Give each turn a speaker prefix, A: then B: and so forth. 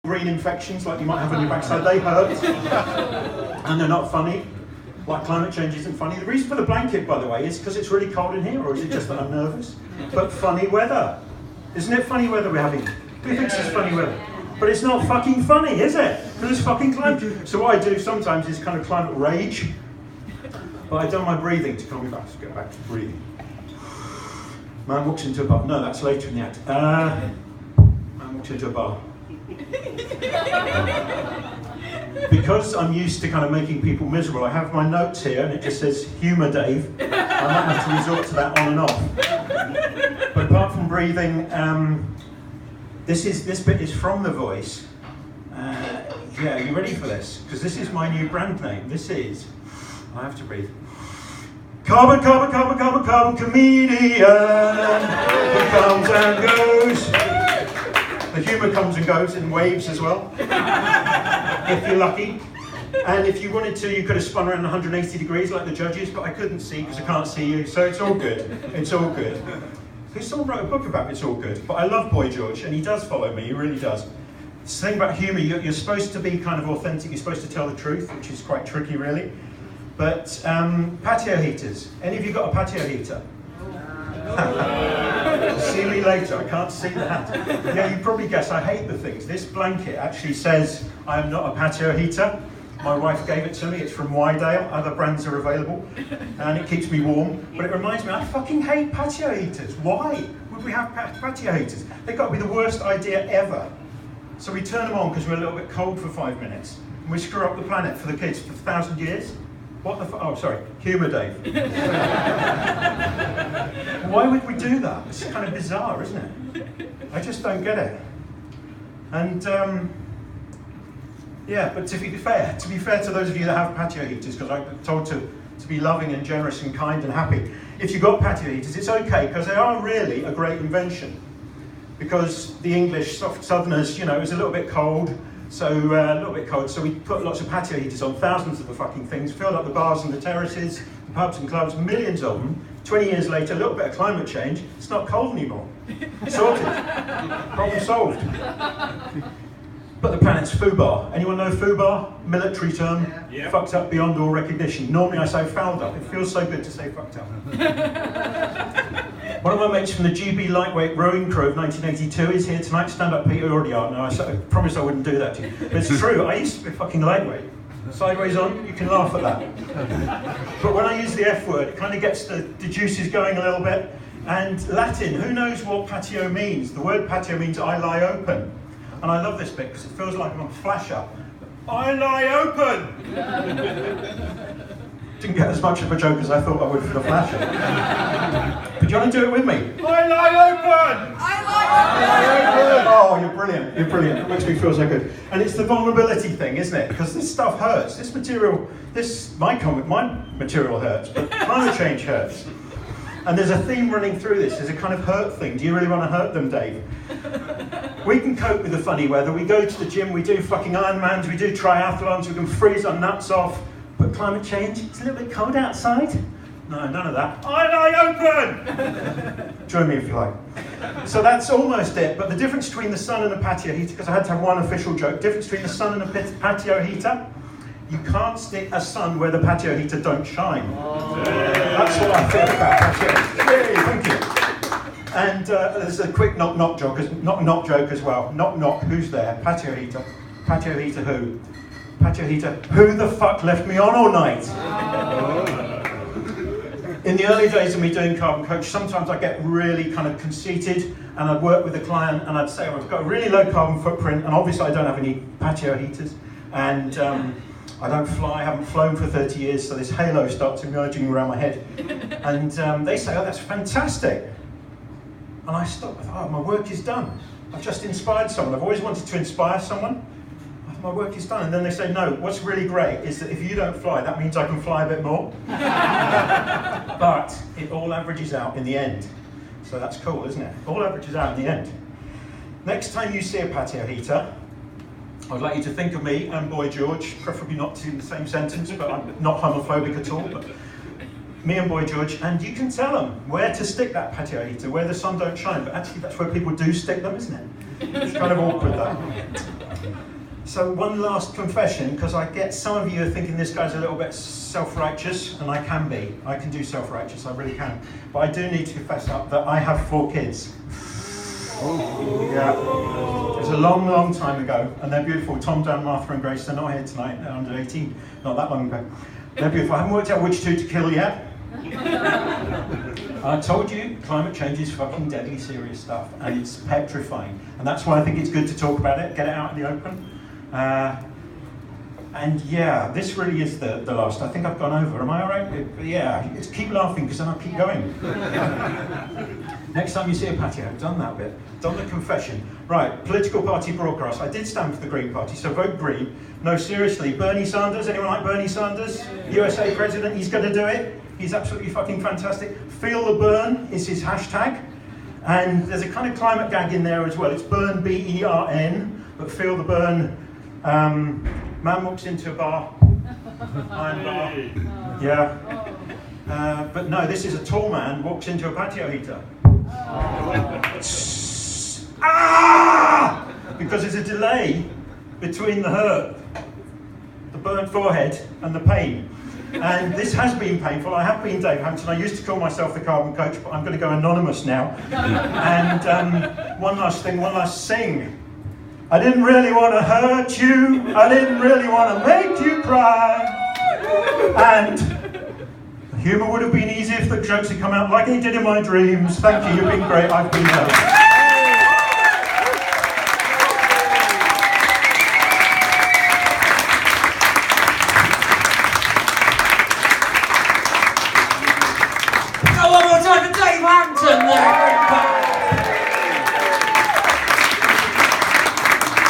A: green infections like you might have on your backside, they hurt. And they're not funny. Like climate change isn't funny. The reason for the blanket, by the way, is because it's really cold in here, or is it just that I'm nervous? But funny weather. Isn't it funny weather we're having? Who thinks it's funny weather? But it's not fucking funny, is it? Because it's fucking climate. So what I do sometimes is kind of climate rage. But I've done my breathing to calm me back. Let's go back to breathing. Man walks into a bar. No, that's later in the act. Man walks into a bar. Because I'm used to kind of making people miserable, I have my notes here and it just says humour Dave. I might have to resort to that on and off. But apart from breathing, this bit is from The Voice. Yeah, are you ready for this? Because this is my new brand name. This is, I have to breathe. Carbon, carbon, carbon, carbon, carbon, comedian. Who comes and goes. The humour comes and goes in waves as well, if you're lucky. And if you wanted to, you could have spun around 180 degrees like the judges, but I couldn't see because I can't see you, so it's all good. It's all good. Because someone wrote a book about It's All Good, but I love Boy George, and he does follow me, he really does. This thing about humour, you're supposed to be kind of authentic, you're supposed to tell the truth, which is quite tricky really. But patio heaters. Any of you got a patio heater? See me later, I can't see that. Yeah, you probably guess I hate the things. This blanket actually says I am not a patio heater. My wife gave it to me, it's from Wydale, other brands are available, and it keeps me warm. But it reminds me, I fucking hate patio heaters. Why would we have patio heaters? They've got to be the worst idea ever. So we turn them on because we're a little bit cold for 5 minutes, and we screw up the planet for the kids for 1,000 years. What the oh, sorry, humour Dave. Why would we do that? It's kind of bizarre, isn't it? I just don't get it. And yeah, but to be fair to those of you that have patio heaters, because I'm told to be loving and generous and kind and happy. If you've got patio heaters, it's okay, because they are really a great invention. Because the English southerners, you know, it was a little bit cold. So so we put lots of patio heaters on, thousands of the fucking things, filled up the bars and the terraces, the pubs and clubs, millions of them. 20 years later, a little bit of climate change, it's not cold anymore. Sorted. Problem solved. But the planet's foobar. Anyone know foobar? Military term, yeah. Fucked up beyond all recognition. Normally I say fouled up, it feels so good to say fucked up. One of my mates from the GB lightweight rowing crew of 1982 is here tonight. Stand up, Peter. You already are. No, I promised I wouldn't do that to you. But it's true. I used to be fucking lightweight. Sideways on, you can laugh at that. But when I use the F word, it kind of gets the juices going a little bit. And Latin, who knows what patio means? The word patio means I lie open. And I love this bit because it feels like I'm on flash up. I lie open! Didn't get as much of a joke as I thought I would for the flash up. But do you want to do it with me? I lie open! I lie open! Oh, you're brilliant, you're brilliant. It makes me feel so good. And it's the vulnerability thing, isn't it? Because this stuff hurts. This material, my material hurts, but climate change hurts. And there's a theme running through this. There's a kind of hurt thing. Do you really want to hurt them, Dave? We can cope with the funny weather. We go to the gym, we do fucking Ironmans, we do triathlons, we can freeze our nuts off. But climate change, it's a little bit cold outside. No, none of that. I lie open! Join me if you like. So that's almost it. But the difference between the sun and a patio heater, because I had to have one official joke, difference between the sun and a patio heater, you can't stick a sun where the patio heater don't shine. Oh. That's what I feel about patio heaters. Yay, thank you. And there's a quick knock joke as well. Knock knock, who's there? Patio heater. Patio heater who? Patio heater, who the fuck left me on all night? Oh. In the early days of me doing Carbon Coach, sometimes I get really kind of conceited and I'd work with a client and I'd say, I've got a really low carbon footprint and obviously I don't have any patio heaters and I don't fly, I haven't flown for 30 years, so this halo starts emerging around my head. And they say, oh, that's fantastic. And I stop, I thought, oh, my work is done. I've just inspired someone. I've always wanted to inspire someone. My work is done. And then they say, no, what's really great is that if you don't fly, that means I can fly a bit more. But it all averages out in the end. So that's cool, isn't it? All averages out in the end. Next time you see a patio heater, I'd like you to think of me and Boy George, preferably not in the same sentence, but I'm not homophobic at all. But me and Boy George, and you can tell them where to stick that patio heater, where the sun don't shine. But actually, that's where people do stick them, isn't it? It's kind of awkward, though. So one last confession, because I get some of you are thinking this guy's a little bit self-righteous, and I can be. I can do self-righteous, I really can. But I do need to confess up that I have 4 kids. Yeah. It was a long, long time ago, and they're beautiful. Tom, Dan, Martha and Grace, they're not here tonight, they're under 18, not that long ago. They're beautiful. I haven't worked out which 2 to kill yet. I told you, climate change is fucking deadly serious stuff, and it's petrifying. And that's why I think it's good to talk about it, get it out in the open. And yeah, this really is the last. I think I've gone over. Am I all right? Yeah, just keep laughing because then I'll keep going. Next time you see a Patio, I've done that bit. Done the confession. Right, political party broadcast. I did stand for the Green Party, so vote Green. No, seriously, Bernie Sanders. Anyone like Bernie Sanders? USA president, he's going to do it. He's absolutely fucking fantastic. Feel the burn is his hashtag. And there's a kind of climate gag in there as well. It's burn, B-E-R-N, but feel the burn. Man walks into a bar, iron bar, yeah. But no, this is a tall man walks into a patio heater. Ah! Because there's a delay between the hurt, the burnt forehead, and the pain. And this has been painful. I have been Dave Hampton. I used to call myself the Carbon Coach, but I'm going to go anonymous now. And one last thing, one last sing. I didn't really want to hurt you. I didn't really want to make you cry. And humour would have been easy if the jokes had come out like they did in my dreams. Thank you, you've been great. I've been